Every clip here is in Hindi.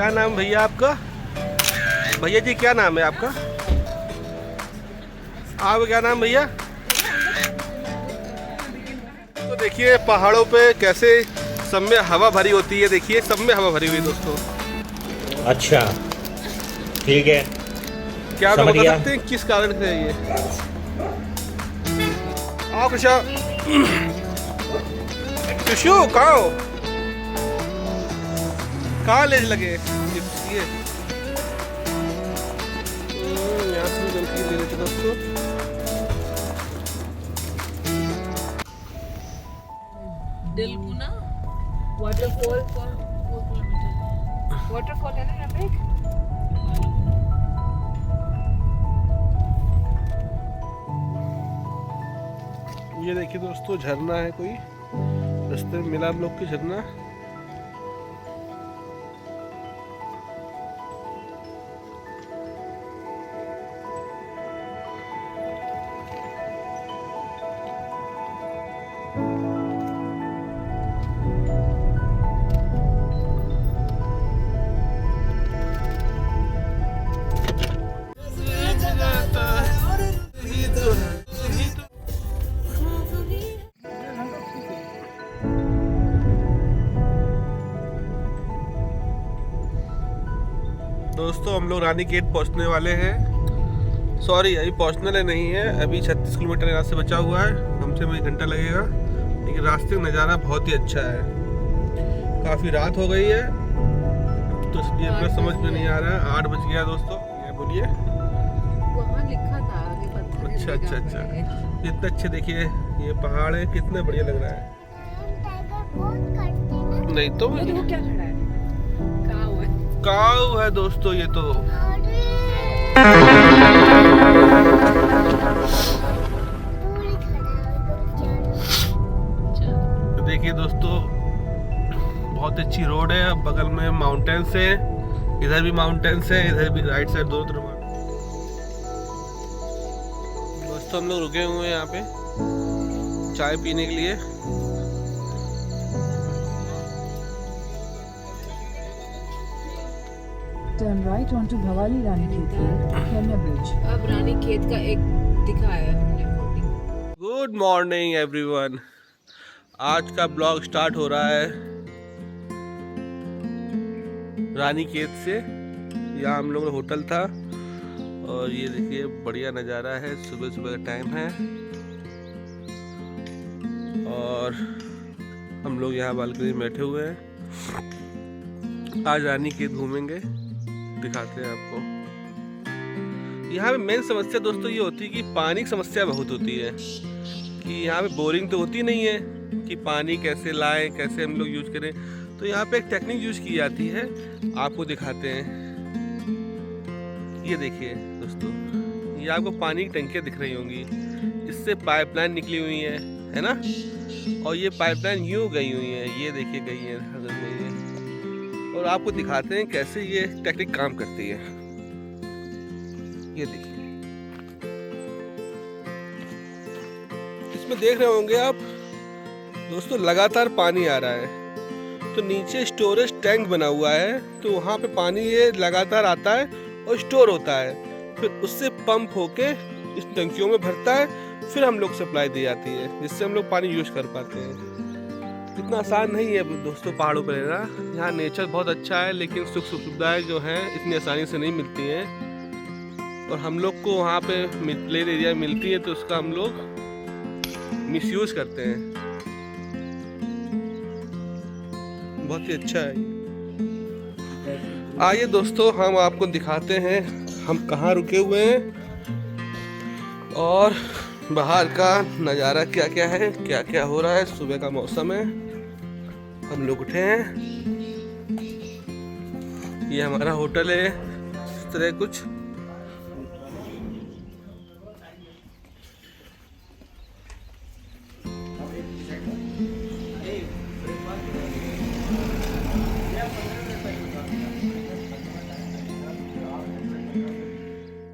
क्या नाम भैया आपका? भैया जी क्या नाम है आपका? आपका क्या नाम भैया? तो देखिए पहाड़ों पे कैसे सब में हवा भरी होती है। देखिए सब में हवा भरी हुई है दोस्तों। अच्छा ठीक है, क्या आप समझ बता गया। सकते हैं किस कारण से है ये? आओ कृषा, शिशु कहाँ हो? कहाँ ले लगे ये? यहाँ से भी गंदगी ले लेते दोस्तों। दिलगुना वाटरफॉल फॉर 4 किलोमीटर वाटरफॉल है ना यहाँ पे एक। ये देखिए दोस्तों झरना है कोई रास्ते में मिला हम लोग की झरना। दोस्तों हम लोग रानीखेत पहुंचने वाले हैं। सॉरी अभी पहुंचने वाले नहीं है, अभी 36 किलोमीटर यहाँ से बचा हुआ है। हमसे में 1 घंटा लगेगा, लेकिन रास्ते का नज़ारा बहुत ही अच्छा है। काफ़ी रात हो गई है तो इसलिए अपना समझ में नहीं आ रहा है। 8 बज गया दोस्तों। ये बोलिए। वहाँ लिखा था आगे पत्थर। अच्छा अच्छा अच्छा, इतने अच्छे देखिए ये पहाड़ है, कितने बढ़िया लग रहा है। नहीं तो वो क्या खड़ा है? काऊ है। काऊ है दोस्तों ये तो। तो देखिए दोस्तों बहुत अच्छी रोड है, बगल में माउंटेन्स है, इधर भी माउंटेन्स है, इधर भी राइट साइड दोनों तरफ। दोस्तों हम लोग रुके हुए हैं यहाँ पे चाय पीने के लिए। Turn right onto Bhavali Ranikhet Road, Kenya Bridge. अब रानीखेत का एक दिखाया है हमने होर्डिंग। Good morning everyone. आज का ब्लॉग स्टार्ट हो रहा है रानीखेत से। यहाँ हम लोग का होटल था और ये देखिए बढ़िया नज़ारा है, सुबह सुबह का टाइम है और हम लोग यहाँ बालकनी में बैठे हुए हैं। आज रानीखेत घूमेंगे, दिखाते हैं आपको। यहाँ पे मेन समस्या दोस्तों ये होती है कि पानी की समस्या बहुत होती है कि यहाँ पे बोरिंग तो होती नहीं है कि पानी कैसे लाएं, कैसे हम लोग यूज करें। तो यहाँ पे एक टेक्निक यूज की जाती है, आपको दिखाते हैं। ये देखिए दोस्तों, ये आपको पानी की टंकियाँ दिख रही होंगी, इससे पाइपलाइन निकली हुई है ना। और ये पाइपलाइन यूँ गई हुई है, ये देखिए गई है अगर में ये। और आपको दिखाते हैं कैसे ये टेक्निक काम करती है। ये देखिए, इसमें देख रहे होंगे आप दोस्तों लगातार पानी आ रहा है। तो नीचे स्टोरेज टैंक बना हुआ है, तो वहाँ पे पानी ये लगातार आता है और स्टोर होता है। फिर उससे पंप होके इस टंकियों में भरता है, फिर हम लोग सप्लाई दी जाती है, जिससे हम लोग पानी यूज कर पाते हैं। इतना आसान नहीं है दोस्तों पहाड़ों पर रहना। यहाँ नेचर बहुत अच्छा है, लेकिन सुख सुविधाएं जो हैं इतनी आसानी से नहीं मिलती हैं। और हम लोग को वहाँ पे प्लेन एरिया मिलती है तो उसका हम लोग मिसयूज करते हैं। बहुत ही अच्छा है। आइए दोस्तों हम आपको दिखाते हैं हम कहाँ रुके हुए हैं और बाहर का नज़ारा क्या क्या है, क्या क्या हो रहा है। सुबह का मौसम है, हम लोग उठे हैं। ये हमारा होटल है, इस तरह कुछ।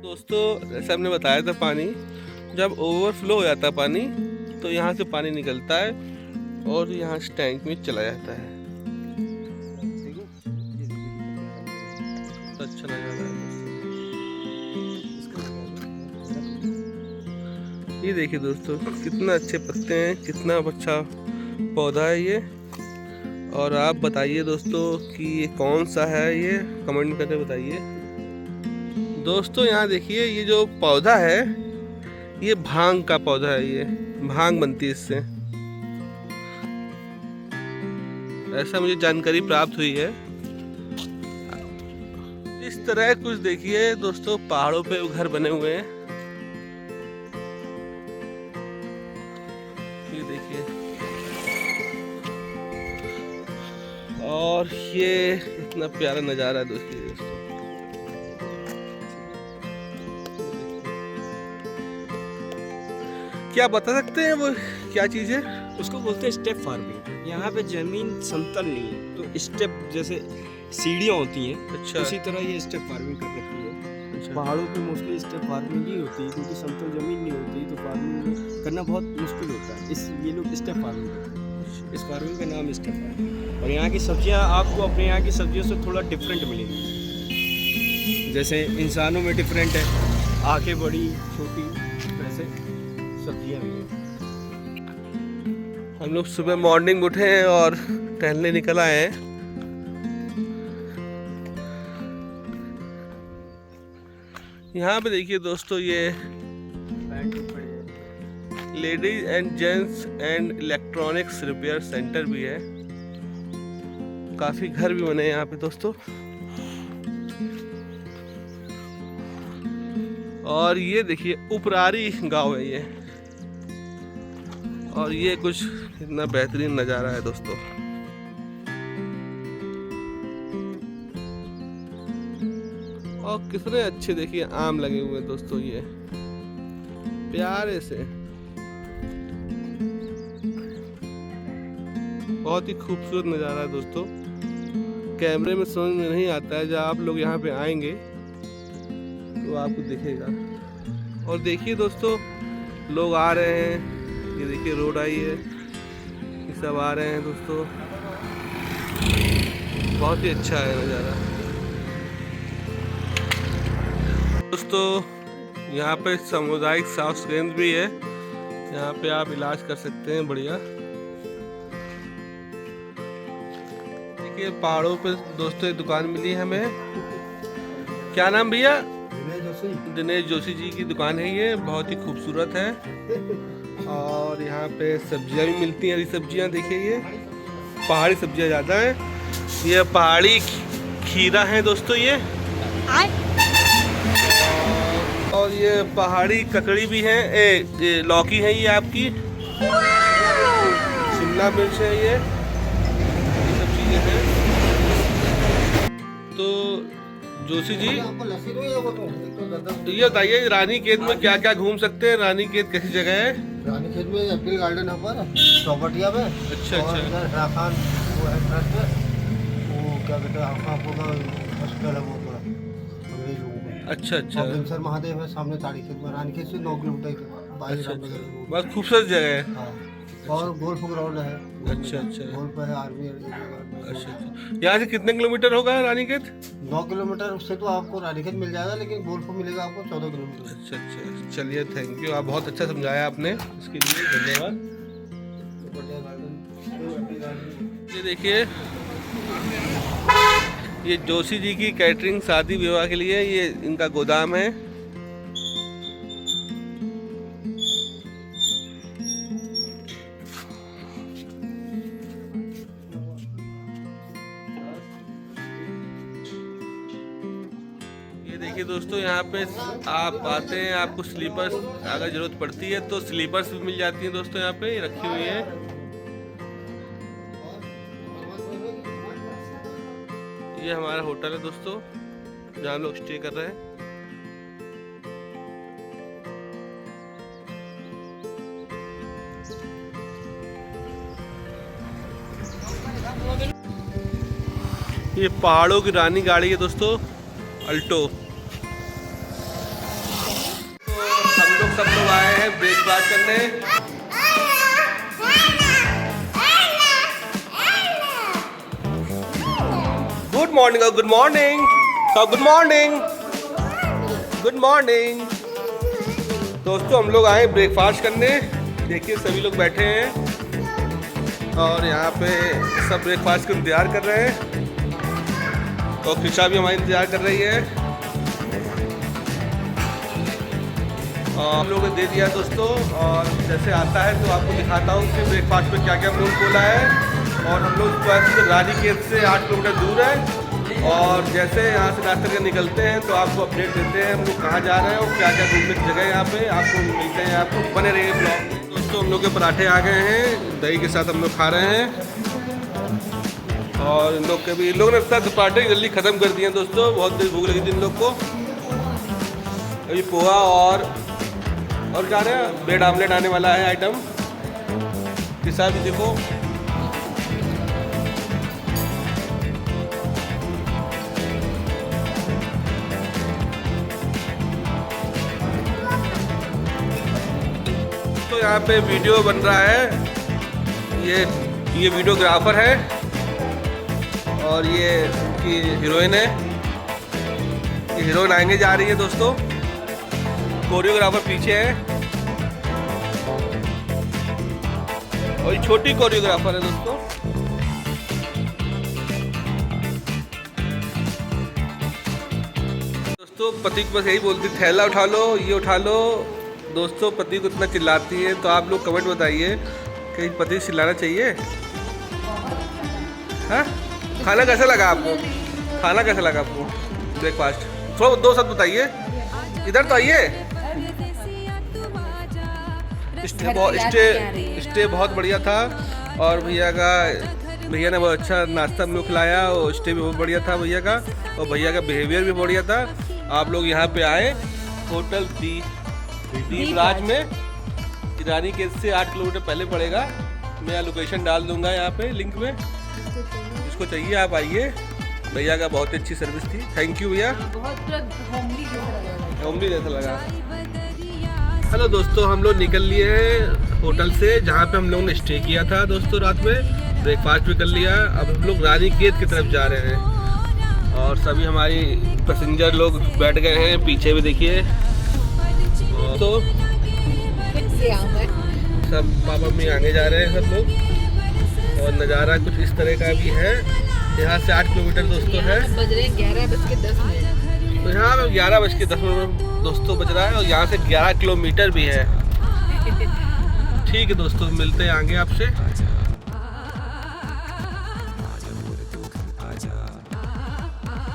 दोस्तों जैसे हमने बताया था, पानी जब ओवरफ्लो हो जाता है पानी तो यहाँ से पानी निकलता है और यहाँ से टैंक में चला जाता है। ये देखिए दोस्तों कितना अच्छे पत्ते हैं, कितना अच्छा पौधा है ये। और आप बताइए दोस्तों कि ये कौन सा है, ये कमेंट करके बताइए दोस्तों। यहाँ देखिए ये जो पौधा है ये भांग का पौधा है, ये भांग बनती है इससे, ऐसा मुझे जानकारी प्राप्त हुई है। इस तरह कुछ देखिए दोस्तों पहाड़ों पे घर बने हुए हैं, ये देखिए। और ये इतना प्यारा नज़ारा दोस्तों। क्या बता सकते हैं वो क्या चीज़ है? उसको बोलते हैं स्टेप फार्मिंग। यहाँ पे जमीन समतल नहीं है तो स्टेप जैसे सीढ़ियाँ होती हैं, अच्छा उसी तरह ये स्टेप फार्मिंग कर रखी है। अच्छा। पहाड़ों पे मोस्टली स्टेप फार्मिंग ही होती है क्योंकि समतल जमीन नहीं होती तो फार्मिंग करना बहुत मुश्किल होता है। इस ये लोग स्टेप फार्मिंग करते हैं, इस फार्मिंग का नाम स्टेप फार्मिंग। और यहाँ की सब्जियाँ आपको अपने यहाँ की सब्जियों से थोड़ा डिफरेंट मिलेंगी। जैसे इंसानों में डिफरेंट है, आँखें बड़ी छोटी, वैसे सब्जियाँ भी हैं। हम लोग सुबह मॉर्निंग उठे हैं और टहलने निकल आए हैं। यहाँ पे देखिए दोस्तों ये ladies and gents and electronics repair centre भी है। काफी घर भी बने हैं यहाँ पे दोस्तों। और ये देखिए उपरारी गांव है ये, और ये कुछ इतना बेहतरीन नज़ारा है दोस्तों। और कितने अच्छे देखिए आम लगे हुए हैं दोस्तों, ये प्यारे से, बहुत ही खूबसूरत नज़ारा है दोस्तों। कैमरे में समझ में नहीं आता है, जब आप लोग यहाँ पे आएंगे तो आपको दिखेगा। और देखिए दोस्तों लोग आ रहे हैं, ये देखिए रोड आई है, ये सब आ रहे हैं दोस्तों। बहुत ही अच्छा है नज़ारा दोस्तों। यहाँ पे सामुदायिक स्वास्थ्य केंद्र भी है, यहाँ पे आप इलाज कर सकते हैं बढ़िया। देखिए पहाड़ों पे दोस्तों एक दुकान मिली है हमें। क्या नाम भैया? दिनेश जोशी जी की दुकान है ये, बहुत ही खूबसूरत है। और यहाँ पे सब्जियां भी मिलती हैं, हरी सब्जियां देखिए, ये पहाड़ी सब्जियां ज़्यादा हैं। ये पहाड़ी खीरा है दोस्तों ये, और ये पहाड़ी ककड़ी भी है, ये लौकी है, ये आपकी शिमला मिर्च है, ये सब चीज़ें हैं। तो जोशी जी ये बताइए रानीखेत में क्या क्या घूम सकते हैं? रानीखेत कैसी जगह है? रानीखेत में एप्पल गार्डन है पर चौपटिया में। अच्छा और अच्छा। इधर राखान वो है ट्रस्ट है, वो क्या कहते हैं आपका हॉस्पिटल है बहुत बड़ा अंग्रेज लोगों का। अच्छा अच्छा। और बिमसर महादेव है सामने ताड़ीखेत में। रानीखेत से 9 किलोमीटर 22 अच्छा, बहुत खूबसूरत जगह है। हाँ। और गोल्फ ग्राउंड है। अच्छा अच्छा। गोल्फ है, आर्मी। अच्छा अच्छा। यहाँ से कितने किलोमीटर होगा रानीखेत? 9 किलोमीटर उससे तो आपको रानीखेत मिल जाएगा, लेकिन गोल्फ मिलेगा आपको 14 किलोमीटर। अच्छा अच्छा, चलिए थैंक यू, आप बहुत अच्छा समझाया आपने, इसके लिए धन्यवाद। ये देखिए ये जोशी जी की कैटरिंग शादी विवाह के लिए ये इनका गोदाम है। ये देखिए दोस्तों यहाँ पे आप आते हैं, आपको स्लीपर्स अगर ज़रूरत पड़ती है तो स्लीपर्स भी मिल जाती हैं दोस्तों, यहाँ पे रखी हुई है। ये हमारा होटल है दोस्तों जहाँ हम लोग स्टे कर रहे हैं। ये पहाड़ों की रानी गाड़ी है दोस्तों, अल्टो। तो हम लोग सब लोग आए हैं ब्रेकफास्ट करने। Good morning, good morning, good morning, good morning. दोस्तों हम लोग आए ब्रेकफास्ट करने, देखिए सभी लोग बैठे हैं और यहाँ पे सब ब्रेकफास्ट का इंतज़ार कर रहे हैं और फिशा भी हमारा इंतज़ार कर रही है। और हम लोगों ने दे दिया दोस्तों, और जैसे आता है तो आपको दिखाता हूँ कि ब्रेकफास्ट में क्या क्या हम लोग बोला है। और हम लोग रानीखेत से 8 किलोमीटर दूर है, और जैसे यहाँ से नाश्ता करके निकलते हैं तो आपको अपडेट देते हैं हम लोग कहाँ जा रहे हैं और क्या क्या घूमने की जगह है यहाँ पे आपको मिलते हैं। आपको बने रहिए ब्लॉग में। दोस्तों हम लोग के पराठे आ गए हैं, दही के साथ हम लोग खा रहे हैं, और इन लोग के भी, इन लोगों ने सब पराठे जल्दी ख़त्म कर दिए हैं दोस्तों, बहुत देर भूख लगी थी इन लोग को। अभी पोहा और जा रहे हैं, ब्रेड आमलेट आने वाला है आइटम के साथ भी देखो। तो यहाँ पे वीडियो बन रहा है, ये वीडियोग्राफर है और ये की हीरोइन है। ये हीरोइन आएंगे जा रही है दोस्तों, कोरियोग्राफर पीछे है और ये छोटी कोरियोग्राफर है दोस्तों। दोस्तों पति को बस यही बोलती, थैला उठा लो, ये उठा लो। दोस्तों पति को इतना चिल्लाती है, तो आप लोग कमेंट बताइए कि पति को चिल्लाना चाहिए? हाँ, खाना कैसा लगा आपको? खाना कैसा लगा आपको ब्रेकफास्ट? थोड़ा 2 शब्द बताइए। इधर तो आइए। स्टे बहुत बढ़िया था, और भैया ने बहुत अच्छा नाश्ता हम लोग खिलाया, और स्टे भी बहुत बढ़िया था भैया का, और भैया का बिहेवियर भी बढ़िया था। आप लोग यहाँ पे आए, होटल दीपराज में, रानीखेत से 8 किलोमीटर पहले पड़ेगा। मैं लोकेशन डाल दूंगा यहाँ पे लिंक में, जिसको चाहिए आप आइए। भैया का बहुत अच्छी सर्विस थी, थैंक यू भैया, होमली जैसा लगा। हेलो दोस्तों, हम लोग निकल लिए हैं होटल से, जहाँ पे हम लोगों ने स्टे किया था दोस्तों। रात में ब्रेकफास्ट भी कर लिया। अब हम लोग रानीखेत की तरफ जा रहे हैं, और सभी हमारी पैसेंजर लोग बैठ गए हैं, पीछे भी देखिए। तो सब पापा मम्मी आगे जा रहे हैं सब लोग, और नज़ारा कुछ इस तरह का भी है। यहाँ से 8 किलोमीटर दोस्तों है, बज रहे हैं 11:10। तो यहाँ 11:10 दोस्तों बज रहा है, और यहाँ से 11 किलोमीटर भी है। ठीक है दोस्तों, मिलते हैं आगे आपसे।